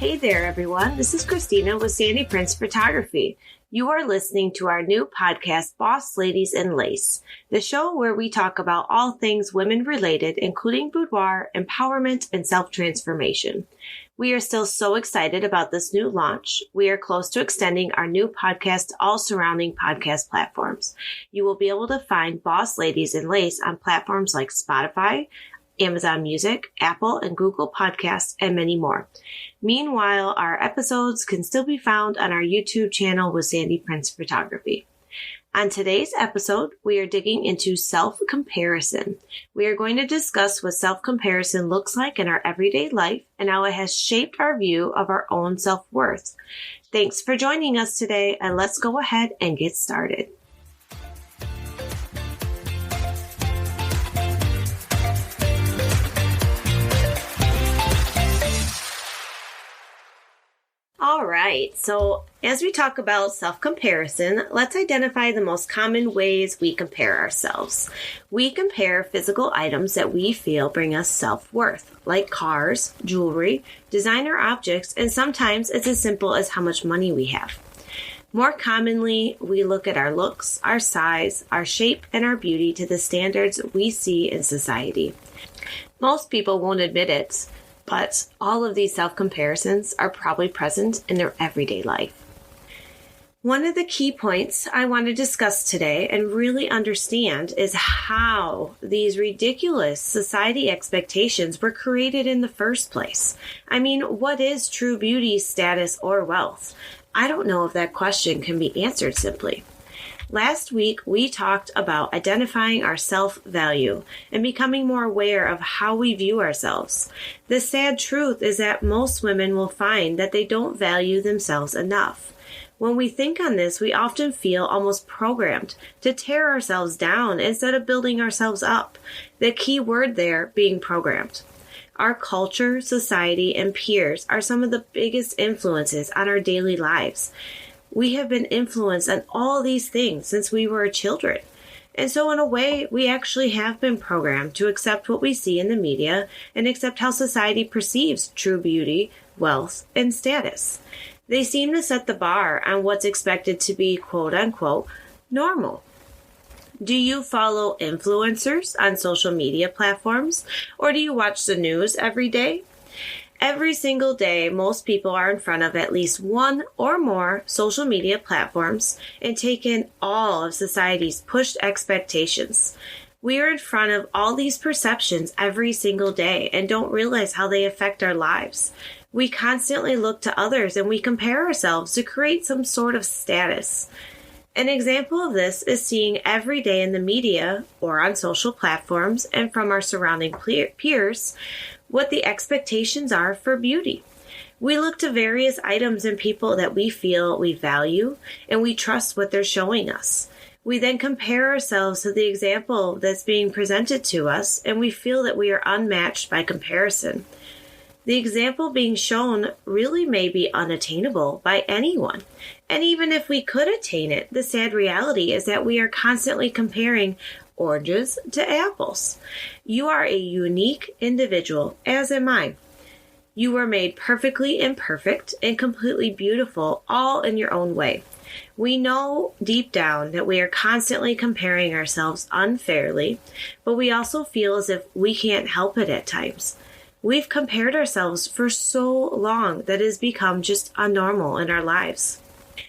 Hey there, everyone. This is Christina with Sandy Prince Photography. You are listening to our new podcast, Boss Ladies in Lace, the show where we talk about all things women related, including boudoir, empowerment, and self-transformation. We are still so excited about this new launch. We are close to extending our new podcast to all surrounding podcast platforms. You will be able to find Boss Ladies in Lace on platforms like Spotify, Amazon Music, Apple and Google Podcasts, and many more. Meanwhile, our episodes can still be found on our YouTube channel with Sandy Prince Photography. On today's episode, we are digging into self-comparison. We are going to discuss what self-comparison looks like in our everyday life and how it has shaped our view of our own self-worth. Thanks for joining us today, and let's go ahead and get started. All right, so as we talk about self-comparison, let's identify the most common ways we compare ourselves. We compare physical items that we feel bring us self-worth, like cars, jewelry, designer objects, and sometimes it's as simple as how much money we have. More commonly, we look at our looks, our size, our shape, and our beauty to the standards we see in society. Most people won't admit it, but all of these self-comparisons are probably present in their everyday life. One of the key points I want to discuss today and really understand is how these ridiculous society expectations were created in the first place. I mean, what is true beauty, status, or wealth? I don't know if that question can be answered simply. Last week, we talked about identifying our self-value and becoming more aware of how we view ourselves. The sad truth is that most women will find that they don't value themselves enough. When we think on this, we often feel almost programmed to tear ourselves down instead of building ourselves up. The key word there being programmed. Our culture, society, and peers are some of the biggest influences on our daily lives. We have been influenced on all these things since we were children. And so in a way, we actually have been programmed to accept what we see in the media and accept how society perceives true beauty, wealth, and status. They seem to set the bar on what's expected to be quote unquote normal. Do you follow influencers on social media platforms, or do you watch the news every day? Every single day, most people are in front of at least one or more social media platforms and take in all of society's pushed expectations. We are in front of all these perceptions every single day and don't realize how they affect our lives. We constantly look to others and we compare ourselves to create some sort of status. An example of this is seeing every day in the media or on social platforms and from our surrounding peers what the expectations are for beauty. We look to various items and people that we feel we value and we trust what they're showing us. We then compare ourselves to the example that's being presented to us and we feel that we are unmatched by comparison. The example being shown really may be unattainable by anyone. And even if we could attain it, the sad reality is that we are constantly comparing oranges to apples. You are a unique individual, as am I. You were made perfectly imperfect and completely beautiful, all in your own way. We know deep down that we are constantly comparing ourselves unfairly, but we also feel as if we can't help it at times. We've compared ourselves for so long that it has become just a normal in our lives.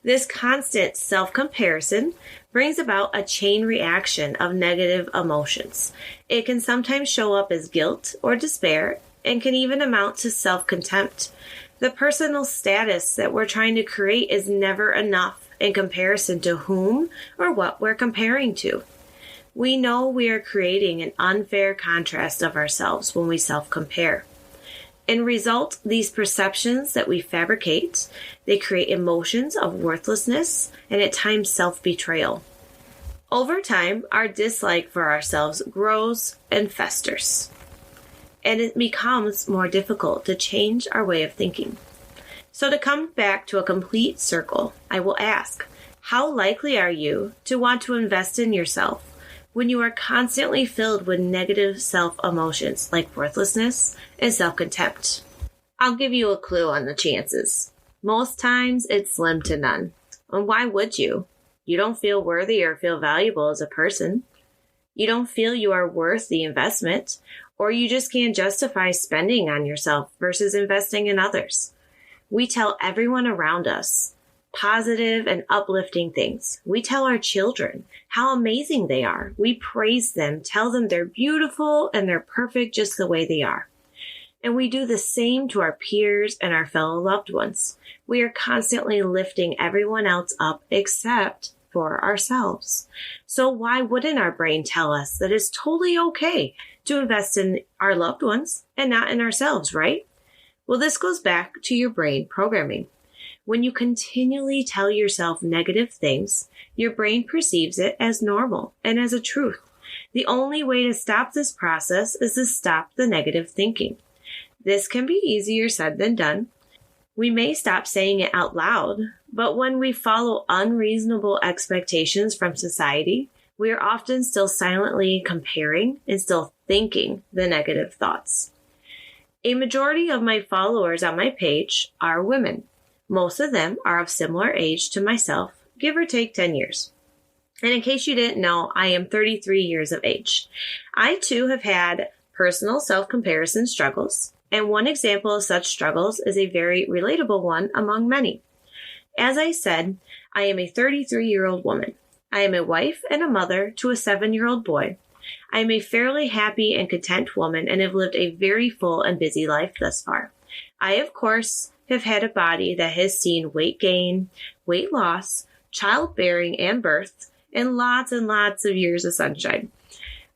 This constant self-comparison brings about a chain reaction of negative emotions. It can sometimes show up as guilt or despair and can even amount to self-contempt. The personal status that we're trying to create is never enough in comparison to whom or what we're comparing to. We know we are creating an unfair contrast of ourselves when we self-compare. In result, these perceptions that we fabricate, they create emotions of worthlessness and at times self-betrayal. Over time, our dislike for ourselves grows and festers, and it becomes more difficult to change our way of thinking. So to come back to a complete circle, I will ask, how likely are you to want to invest in yourself when you are constantly filled with negative self-emotions like worthlessness and self-contempt? I'll give you a clue on the chances. Most times it's slim to none. And why would you? You don't feel worthy or feel valuable as a person. You don't feel you are worth the investment, or you just can't justify spending on yourself versus investing in others. We tell everyone around us positive and uplifting things. We tell our children how amazing they are. We praise them, tell them they're beautiful and they're perfect just the way they are. And we do the same to our peers and our fellow loved ones. We are constantly lifting everyone else up except for ourselves. So why wouldn't our brain tell us that it's totally okay to invest in our loved ones and not in ourselves, right? Well, this goes back to your brain programming. When you continually tell yourself negative things, your brain perceives it as normal and as a truth. The only way to stop this process is to stop the negative thinking. This can be easier said than done. We may stop saying it out loud, but when we follow unreasonable expectations from society, we are often still silently comparing and still thinking the negative thoughts. A majority of my followers on my page are women. Most of them are of similar age to myself, give or take 10 years. And in case you didn't know, I am 33 years of age. I too have had personal self-comparison struggles, and one example of such struggles is a very relatable one among many. As I said, I am a 33-year-old woman. I am a wife and a mother to a 7-year-old boy. I am a fairly happy and content woman and have lived a very full and busy life thus far. I, of course, have had a body that has seen weight gain, weight loss, childbearing and birth, and lots of years of sunshine.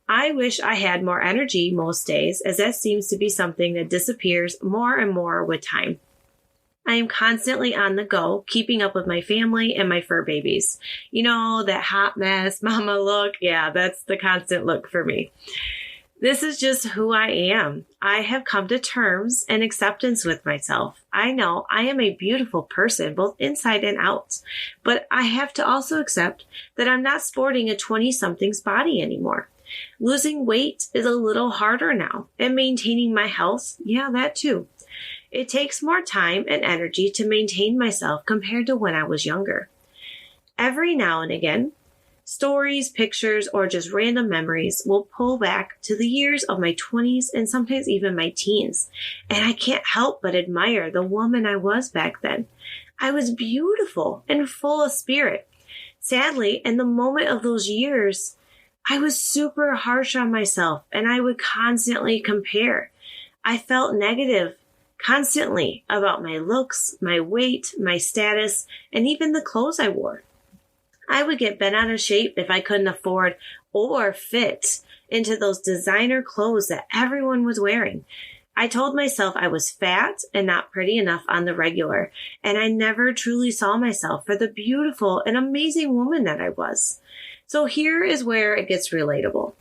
I wish I had more energy most days, as that seems to be something that disappears more and more with time. I am constantly on the go, keeping up with my family and my fur babies. You know, that hot mess mama look. Yeah, that's the constant look for me. This is just who I am. I have come to terms and acceptance with myself. I know I am a beautiful person, both inside and out, but I have to also accept that I'm not sporting a 20-something's body anymore. Losing weight is a little harder now, and maintaining my health, yeah, that too. It takes more time and energy to maintain myself compared to when I was younger. Every now and again, stories, pictures, or just random memories will pull back to the years of my 20s and sometimes even my teens, and I can't help but admire the woman I was back then. I was beautiful and full of spirit. Sadly, in the moment of those years, I was super harsh on myself and I would constantly compare. I felt negative constantly about my looks, my weight, my status, and even the clothes I wore. I would get bent out of shape if I couldn't afford or fit into those designer clothes that everyone was wearing. I told myself I was fat and not pretty enough on the regular, and I never truly saw myself for the beautiful and amazing woman that I was. So here is where it gets relatable.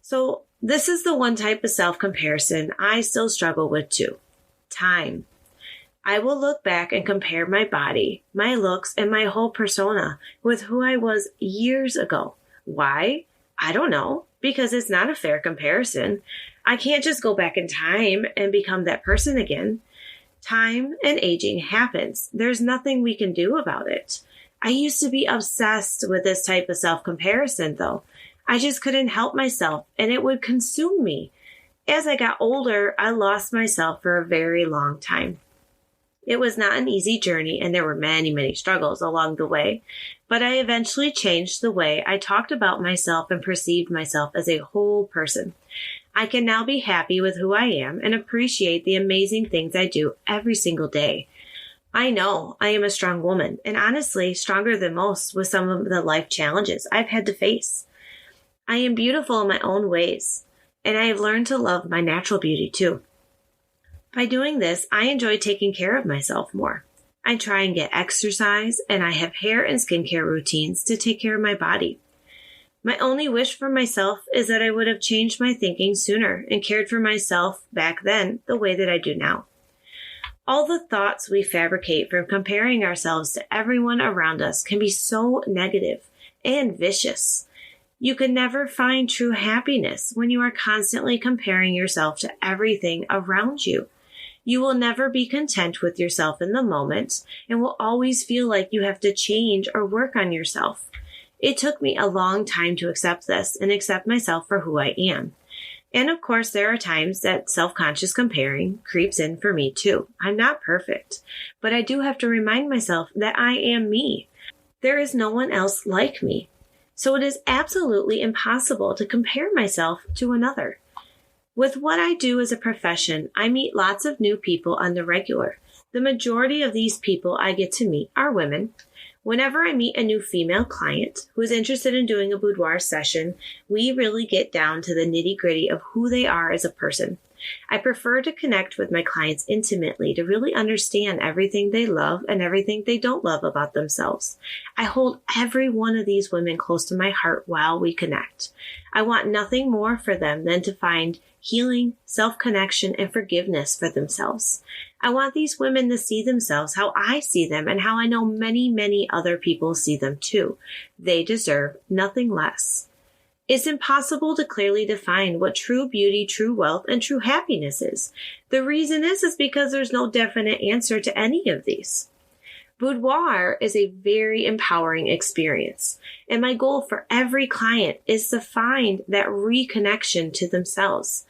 So this is the one type of self-comparison I still struggle with too. Time. I will look back and compare my body, my looks, and my whole persona with who I was years ago. Why? I don't know, because it's not a fair comparison. I can't just go back in time and become that person again. Time and aging happens. There's nothing we can do about it. I used to be obsessed with this type of self-comparison, though. I just couldn't help myself, and it would consume me. As I got older, I lost myself for a very long time. It was not an easy journey, and there were many struggles along the way, but I eventually changed the way I talked about myself and perceived myself as a whole person. I can now be happy with who I am and appreciate the amazing things I do every single day. I know I am a strong woman, and honestly, stronger than most with some of the life challenges I've had to face. I am beautiful in my own ways, and I have learned to love my natural beauty too. By doing this, I enjoy taking care of myself more. I try and get exercise, and I have hair and skincare routines to take care of my body. My only wish for myself is that I would have changed my thinking sooner and cared for myself back then the way that I do now. All the thoughts we fabricate from comparing ourselves to everyone around us can be so negative and vicious. You can never find true happiness when you are constantly comparing yourself to everything around you. You will never be content with yourself in the moment and will always feel like you have to change or work on yourself. It took me a long time to accept this and accept myself for who I am. And of course, there are times that self-conscious comparing creeps in for me too. I'm not perfect, but I do have to remind myself that I am me. There is no one else like me. So it is absolutely impossible to compare myself to another. With what I do as a profession, I meet lots of new people on the regular. The majority of these people I get to meet are women. Whenever I meet a new female client who is interested in doing a boudoir session, we really get down to the nitty-gritty of who they are as a person. I prefer to connect with my clients intimately to really understand everything they love and everything they don't love about themselves. I hold every one of these women close to my heart while we connect. I want nothing more for them than to find healing, self-connection, and forgiveness for themselves. I want these women to see themselves how I see them and how I know many, many other people see them too. They deserve nothing less. It's impossible to clearly define what true beauty, true wealth, and true happiness is. The reason is because there's no definite answer to any of these. Boudoir is a very empowering experience, and my goal for every client is to find that reconnection to themselves.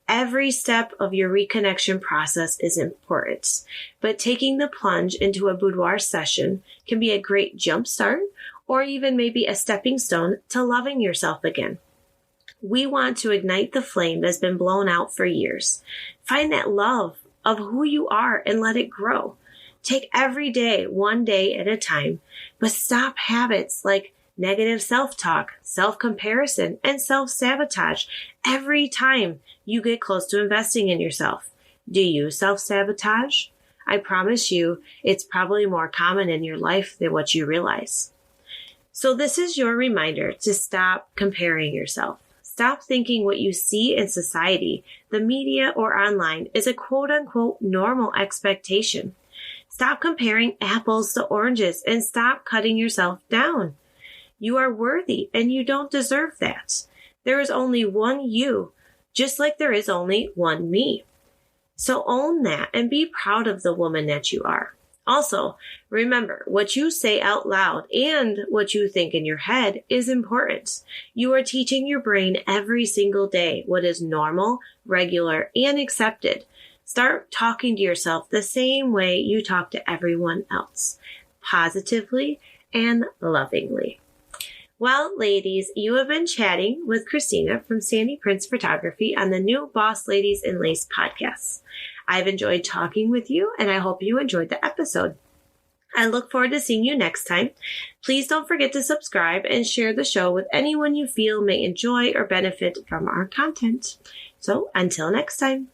Every step of your reconnection process is important, but taking the plunge into a boudoir session can be a great jump start or even maybe a stepping stone to loving yourself again. We want to ignite the flame that's been blown out for years. Find that love of who you are and let it grow. Take every day, one day at a time, but stop habits like negative self-talk, self-comparison, and self-sabotage every time you get close to investing in yourself. Do you self-sabotage? I promise you, it's probably more common in your life than what you realize. So this is your reminder to stop comparing yourself. Stop thinking what you see in society, the media, or online is a quote-unquote normal expectation. Stop comparing apples to oranges and stop cutting yourself down. You are worthy and you don't deserve that. There is only one you, just like there is only one me. So own that and be proud of the woman that you are. Also, remember, what you say out loud and what you think in your head is important. You are teaching your brain every single day what is normal, regular, and accepted. Start talking to yourself the same way you talk to everyone else, positively and lovingly. Well, ladies, you have been chatting with Christina from Sandy Prince Photography on the new Boss Ladies in Lace podcast. I've enjoyed talking with you, and I hope you enjoyed the episode. I look forward to seeing you next time. Please don't forget to subscribe and share the show with anyone you feel may enjoy or benefit from our content. So until next time.